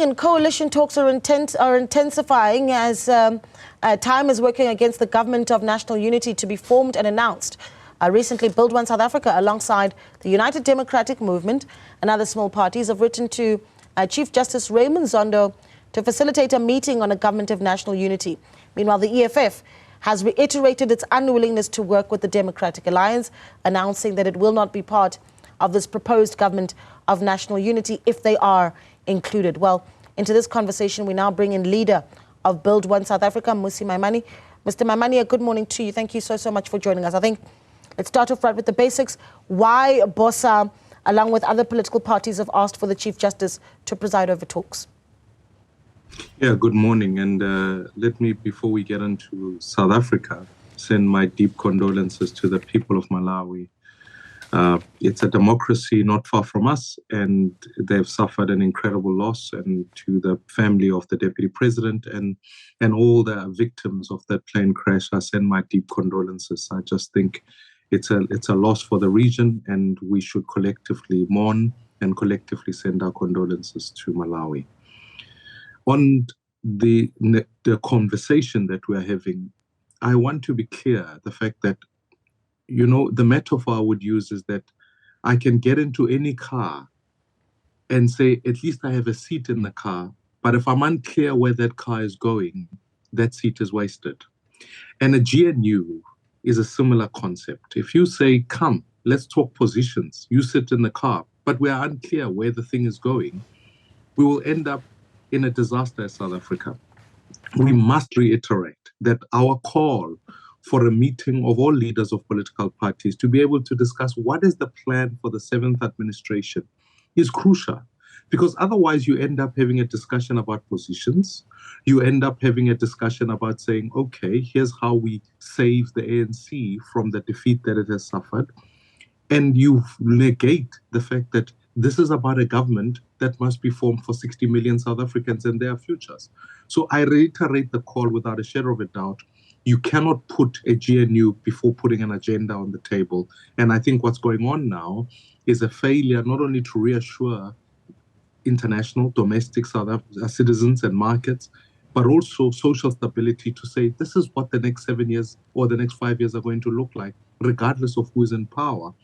And coalition talks are intensifying as time is working against the Government of National Unity to be formed and announced. Recently, Build One South Africa, alongside the United Democratic Movement and other small parties, have written to Chief Justice Raymond Zondo to facilitate a meeting on a Government of National Unity. Meanwhile, the EFF has reiterated its unwillingness to work with the Democratic Alliance, announcing that it will not be part of this proposed Government of National Unity if they are included. Well, into this conversation, we now bring in leader of Build One South Africa, Mmusi Maimane. Mr. Maimane, good morning to you. Thank you so much for joining us. I think let's start off right with the basics. Why BOSA, along with other political parties, have asked for the Chief Justice to preside over talks? Yeah, good morning. And let me, before we get into South Africa, send my deep condolences to the people of Malawi. It's a democracy not far from us, and they've suffered an incredible loss. And to the family of the Deputy President and all the victims of that plane crash, I send my deep condolences. I just think it's a loss for the region, and we should collectively mourn and collectively send our condolences to Malawi. On the conversation that we're having, I want to be clear the fact that, you know, the metaphor I would use is that I can get into any car and say, at least I have a seat in the car. But if I'm unclear where that car is going, that seat is wasted. And a GNU is a similar concept. If you say, come, let's talk positions, you sit in the car, but we are unclear where the thing is going, we will end up in a disaster as South Africa. We must reiterate that our call for a meeting of all leaders of political parties to be able to discuss what is the plan for the 7th administration is crucial, because otherwise you end up having a discussion about positions. You end up having a discussion about saying, okay, here's how we save the ANC from the defeat that it has suffered. And you negate the fact that this is about a government that must be formed for 60 million South Africans and their futures. So I reiterate the call without a shadow of a doubt. You cannot put a GNU before putting an agenda on the table. And I think what's going on now is a failure not only to reassure international, domestic citizens and markets, but also social stability to say this is what the next 7 years or the next 5 years are going to look like, regardless of who is in power.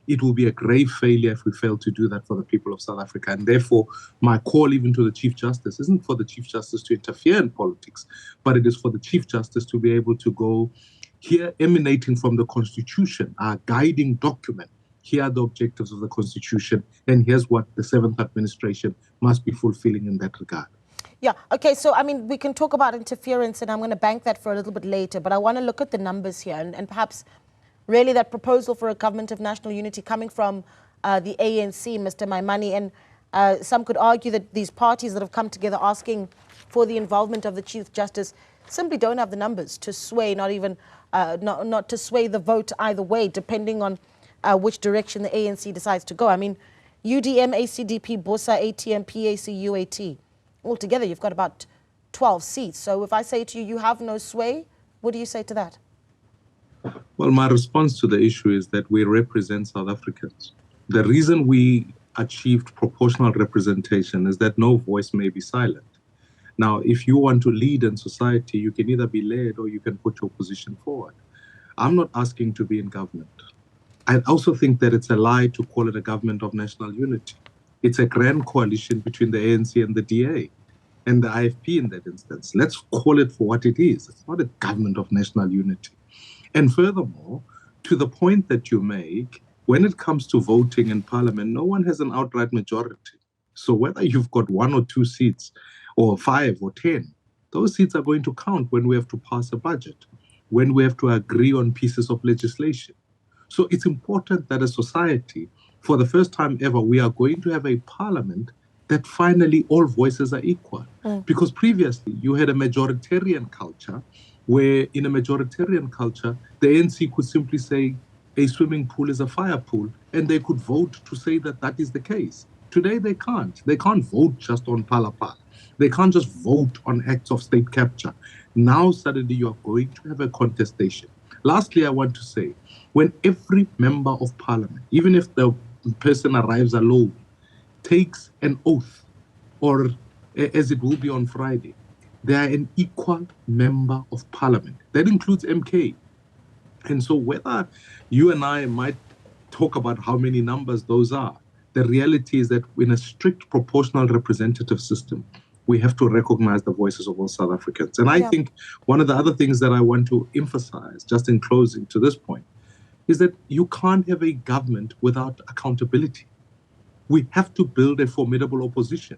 It will be a grave failure if we fail to do that for the people of South Africa. And therefore, my call even to the Chief Justice isn't for the Chief Justice to interfere in politics, but it is for the Chief Justice to be able to go here, emanating from the Constitution, our guiding document. Here are the objectives of the Constitution, and here's what the 7th administration must be fulfilling in that regard. Yeah, okay, so I mean, we can talk about interference, and I'm going to bank that for a little bit later, but I want to look at the numbers here and perhaps really that proposal for a Government of National Unity coming from the ANC, Mr. Maimane, and some could argue that these parties that have come together asking for the involvement of the Chief Justice simply don't have the numbers to sway, not to sway the vote either way, depending on which direction the ANC decides to go. I mean, UDM, ACDP, BOSA, ATM, PAC, UAT, altogether you've got about 12 seats. So if I say to you, you have no sway, what do you say to that? Well, my response to the issue is that we represent South Africans. The reason we achieved proportional representation is that no voice may be silent. Now, if you want to lead in society, you can either be led or you can put your position forward. I'm not asking to be in government. I also think that it's a lie to call it a Government of National Unity. It's a grand coalition between the ANC and the DA and the IFP in that instance. Let's call it for what it is. It's not a Government of National Unity. And furthermore, to the point that you make, when it comes to voting in Parliament, no one has an outright majority. So whether you've got 1 or 2 seats or 5 or 10, those seats are going to count when we have to pass a budget, when we have to agree on pieces of legislation. So it's important that as society, for the first time ever, we are going to have a parliament that finally all voices are equal. Because previously you had a majoritarian culture where in a majoritarian culture, the ANC could simply say a swimming pool is a fire pool, and they could vote to say that that is the case. Today, they can't. They can't vote just on Palapal. They can't just vote on acts of state capture. Now, suddenly, you are going to have a contestation. Lastly, I want to say, when every member of parliament, even if the person arrives alone, takes an oath or as it will be on Friday, they are an equal member of parliament. That includes MK. And so whether you and I might talk about how many numbers those are, the reality is that in a strict proportional representative system, we have to recognize the voices of all South Africans. And I think one of the other things that I want to emphasize, just in closing to this point, is that you can't have a government without accountability. We have to build a formidable opposition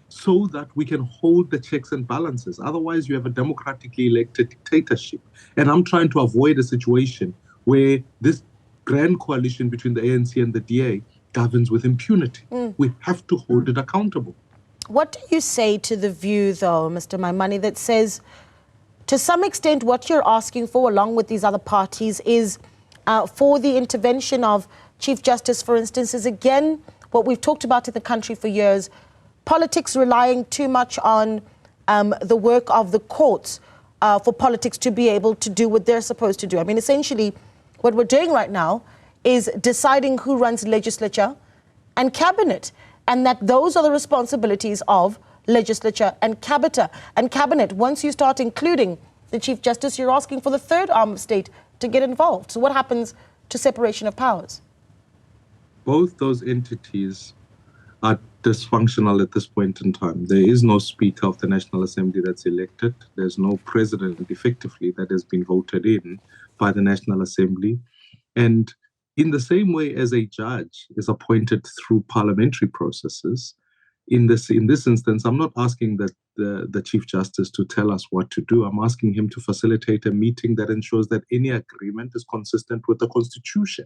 so that we can hold the checks and balances. Otherwise, you have a democratically elected dictatorship. And I'm trying to avoid a situation where this grand coalition between the ANC and the DA governs with impunity. We have to hold it accountable. What do you say to the view, though, Mr. Maimane, that says, to some extent, what you're asking for, along with these other parties, is for the intervention of Chief Justice, for instance, is again what we've talked about in the country for years, politics relying too much on the work of the courts for politics to be able to do what they're supposed to do. I mean, essentially, what we're doing right now is deciding who runs legislature and cabinet, and that those are the responsibilities of legislature and cabinet. Once you start including the Chief Justice, you're asking for the third arm of state to get involved. So what happens to separation of powers? Both those entities are dysfunctional at this point in time. There is no Speaker of the National Assembly that's elected. There's no president effectively that has been voted in by the National Assembly. And in the same way as a judge is appointed through parliamentary processes, in this instance, I'm not asking the Chief Justice to tell us what to do. I'm asking him to facilitate a meeting that ensures that any agreement is consistent with the Constitution.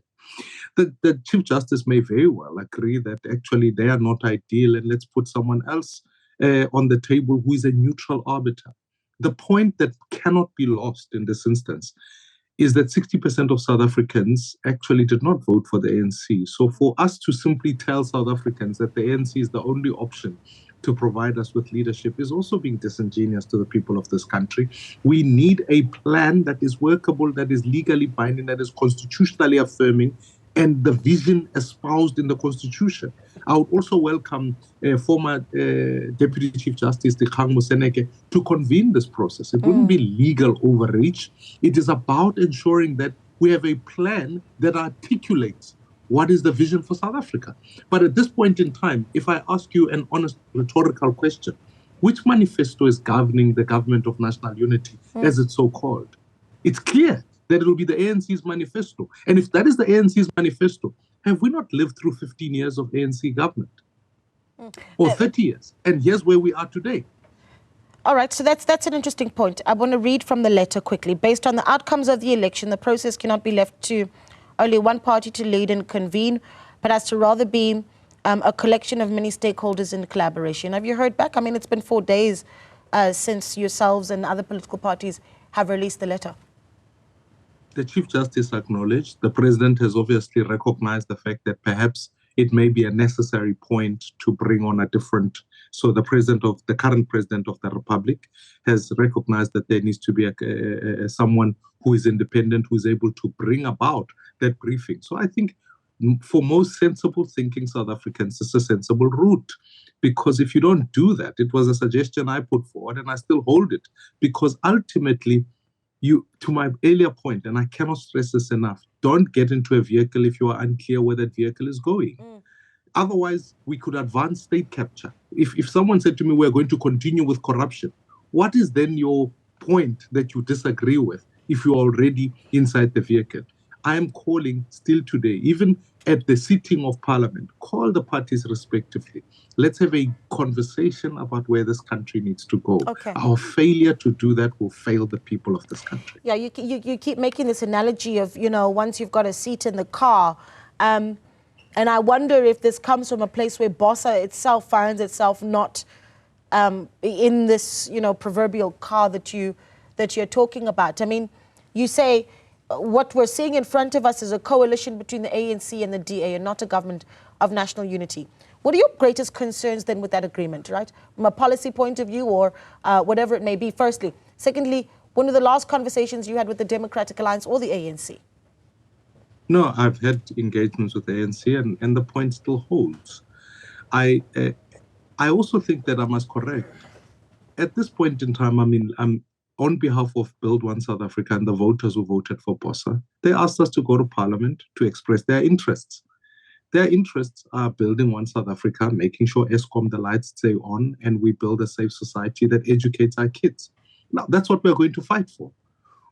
The Chief Justice may very well agree that actually they are not ideal and let's put someone else on the table who is a neutral arbiter. The point that cannot be lost in this instance is that 60% of South Africans actually did not vote for the ANC. So for us to simply tell South Africans that the ANC is the only option to provide us with leadership is also being disingenuous to the people of this country. We need a plan that is workable, that is legally binding, that is constitutionally affirming, and the vision espoused in the Constitution. I would also welcome former Deputy Chief Justice Dikgang Moseneke to convene this process. It wouldn't be legal overreach. It is about ensuring that we have a plan that articulates what is the vision for South Africa. But at this point in time, if I ask you an honest rhetorical question, which manifesto is governing the government of national unity, as it's so called? It's clear that it will be the ANC's manifesto. And if that is the ANC's manifesto, have we not lived through 15 years of ANC government? Or 30 years? And here's where we are today. All right, so that's an interesting point. I want to read from the letter quickly. Based on the outcomes of the election, the process cannot be left to only one party to lead and convene, but has to rather be a collection of many stakeholders in collaboration. Have you heard back? I mean, it's been 4 days since yourselves and other political parties have released the letter. The Chief Justice acknowledged, the President has obviously recognized the fact that perhaps it may be a necessary point to bring on a different, so the current President of the Republic has recognized that there needs to be someone who is independent, who is able to bring about that briefing. So I think for most sensible thinking South Africans, it's a sensible route. Because if you don't do that, it was a suggestion I put forward and I still hold it, because ultimately, to my earlier point, and I cannot stress this enough, don't get into a vehicle if you are unclear where that vehicle is going. Otherwise, we could advance state capture. If someone said to me, we're going to continue with corruption, what is then your point that you disagree with if you're already inside the vehicle? I am calling still today, even at the sitting of Parliament, call the parties respectively. Let's have a conversation about where this country needs to go. Okay. Our failure to do that will fail the people of this country. Yeah, you keep making this analogy of, once you've got a seat in the car, and I wonder if this comes from a place where BOSA itself finds itself not in this, proverbial car that you're talking about. I mean, you say what we're seeing in front of us is a coalition between the ANC and the DA and not a government of national unity. What are your greatest concerns then with that agreement, right? From a policy point of view or whatever it may be, firstly. Secondly, when were the last conversations you had with the Democratic Alliance or the ANC? No, I've had engagements with the ANC and the point still holds. I also think that I must correct. At this point in time, I mean, I'm on behalf of Build One South Africa and the voters who voted for BOSA, they asked us to go to Parliament to express their interests. Their interests are building One South Africa, making sure ESCOM, the lights stay on, and we build a safe society that educates our kids. Now, that's what we're going to fight for.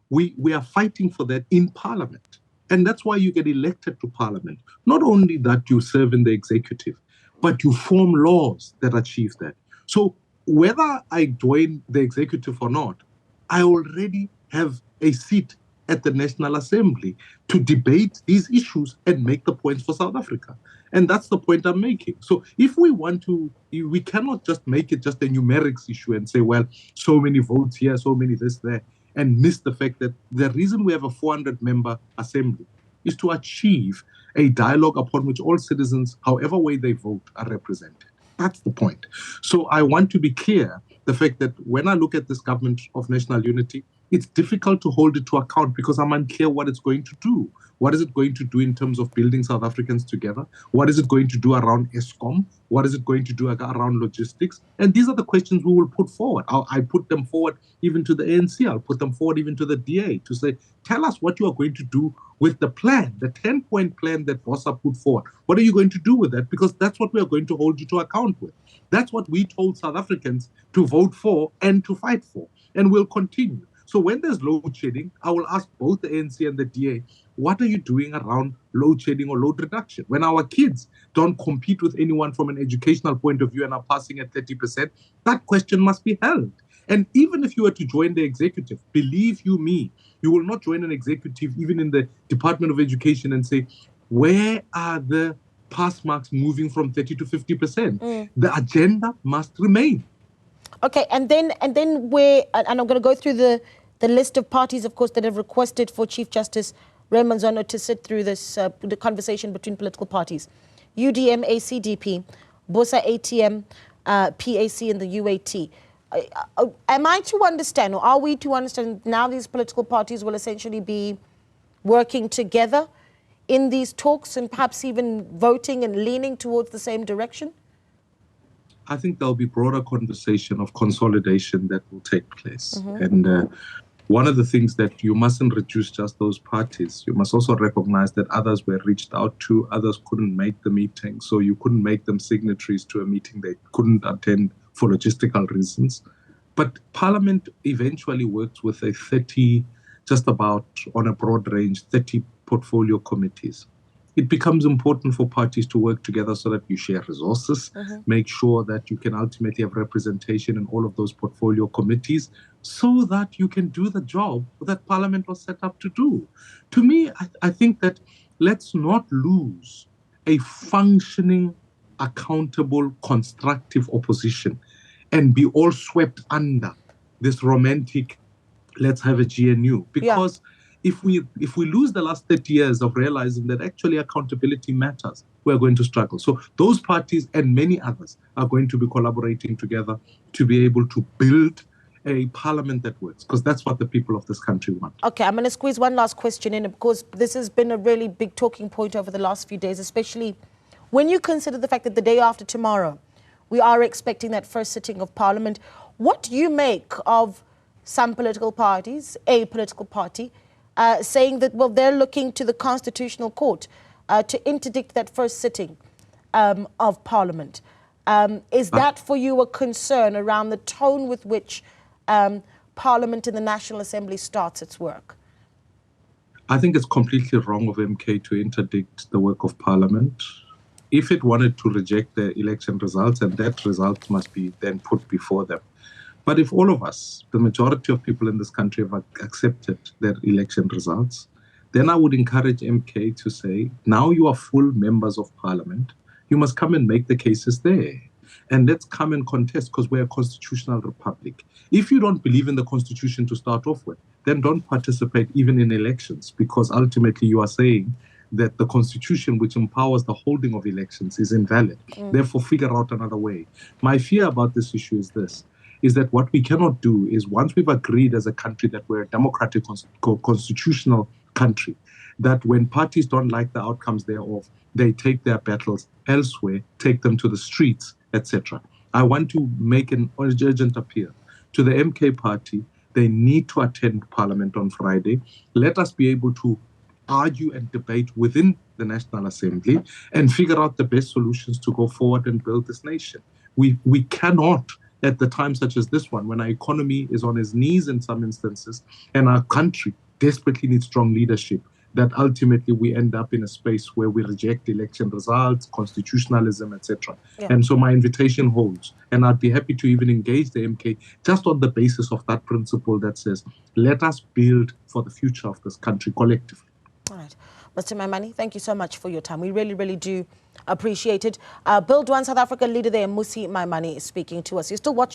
We are fighting for that in Parliament. And that's why you get elected to Parliament. Not only that you serve in the executive, but you form laws that achieve that. So whether I join the executive or not, I already have a seat at the National Assembly to debate these issues and make the points for South Africa. And that's the point I'm making. So if we want to, we cannot just make it just a numerics issue and say, well, so many votes here, so many this, there, and miss the fact that the reason we have a 400-member assembly is to achieve a dialogue upon which all citizens, however way they vote, are represented. That's the point. So I want to be clear the fact that when I look at this government of national unity, it's difficult to hold it to account because I'm unclear what it's going to do. What is it going to do in terms of building South Africans together? What is it going to do around ESCOM? What is it going to do around logistics? And these are the questions we will put forward. I put them forward even to the ANC. I'll put them forward even to the DA to say, tell us what you are going to do with the plan, the 10-point plan that BOSA put forward. What are you going to do with that? Because that's what we are going to hold you to account with. That's what we told South Africans to vote for and to fight for. And we'll continue. So when there's load shedding, I will ask both the ANC and the DA, what are you doing around load shedding or load reduction? When our kids don't compete with anyone from an educational point of view and are passing at 30%, that question must be held. And even if you were to join the executive, believe you me, you will not join an executive even in the Department of Education and say, where are the pass marks moving from 30 to 50%? The agenda must remain. Okay, and then I'm going to go through the list of parties, of course, that have requested for Chief Justice Raymond Zondo to sit through this the conversation between political parties: UDM, ACDP, BOSA, ATM, PAC, and the UAT. Am I to understand, or are we to understand, now these political parties will essentially be working together in these talks and perhaps even voting and leaning towards the same direction? I think there'll be broader conversation of consolidation that will take place. And one of the things that you mustn't reduce just those parties. You must also recognize that others were reached out to, others couldn't make the meeting, so you couldn't make them signatories to a meeting they couldn't attend for logistical reasons. But Parliament eventually works with a 30, just about on a broad range, 30 portfolio committees. It becomes important for parties to work together so that you share resources, make sure that you can ultimately have representation in all of those portfolio committees so that you can do the job that Parliament was set up to do. To me, I think that let's not lose a functioning, accountable, constructive opposition and be all swept under this romantic, let's have a GNU. Because if we lose the last 30 years of realizing that actually accountability matters, we're going to struggle. So those parties and many others are going to be collaborating together to be able to build a parliament that works, because that's what the people of this country want. Okay, I'm going to squeeze one last question in, because this has been a really big talking point over the last few days, especially when you consider the fact that the day after tomorrow, we are expecting that first sitting of Parliament. What do you make of some political parties, a political party, saying that, well, they're looking to the Constitutional Court to interdict that first sitting of Parliament? Is that for you a concern around the tone with which Parliament in the National Assembly starts its work? I think it's completely wrong of MK to interdict the work of Parliament. If it wanted to reject the election results, and that result must be then put before them. But if all of us, the majority of people in this country, have accepted their election results, then I would encourage MK to say, now you are full members of Parliament, you must come and make the cases there. And let's come and contest, because we're a constitutional republic. If you don't believe in the Constitution to start off with, then don't participate even in elections, because ultimately you are saying that the Constitution, which empowers the holding of elections, is invalid. Therefore, figure out another way. My fear about this issue is this, is that what we cannot do is, once we've agreed as a country that we're a democratic constitutional country, that when parties don't like the outcomes thereof, they take their battles elsewhere, take them to the streets, etc. I want to make an urgent appeal to the MK party. They need to attend Parliament on Friday. Let us be able to argue and debate within the National Assembly and figure out the best solutions to go forward and build this nation. We cannot, at the time such as this one, when our economy is on its knees in some instances and our country desperately needs strong leadership, that ultimately we end up in a space where we reject election results, constitutionalism, etc. Yeah. And so my invitation holds, and I'd be happy to even engage the MK just on the basis of that principle that says, let us build for the future of this country collectively. All right. Mr. Maimane, thank you so much for your time. We really, really do appreciate it. Build One South Africa leader there, Mmusi Maimane, is speaking to us. You're still watching.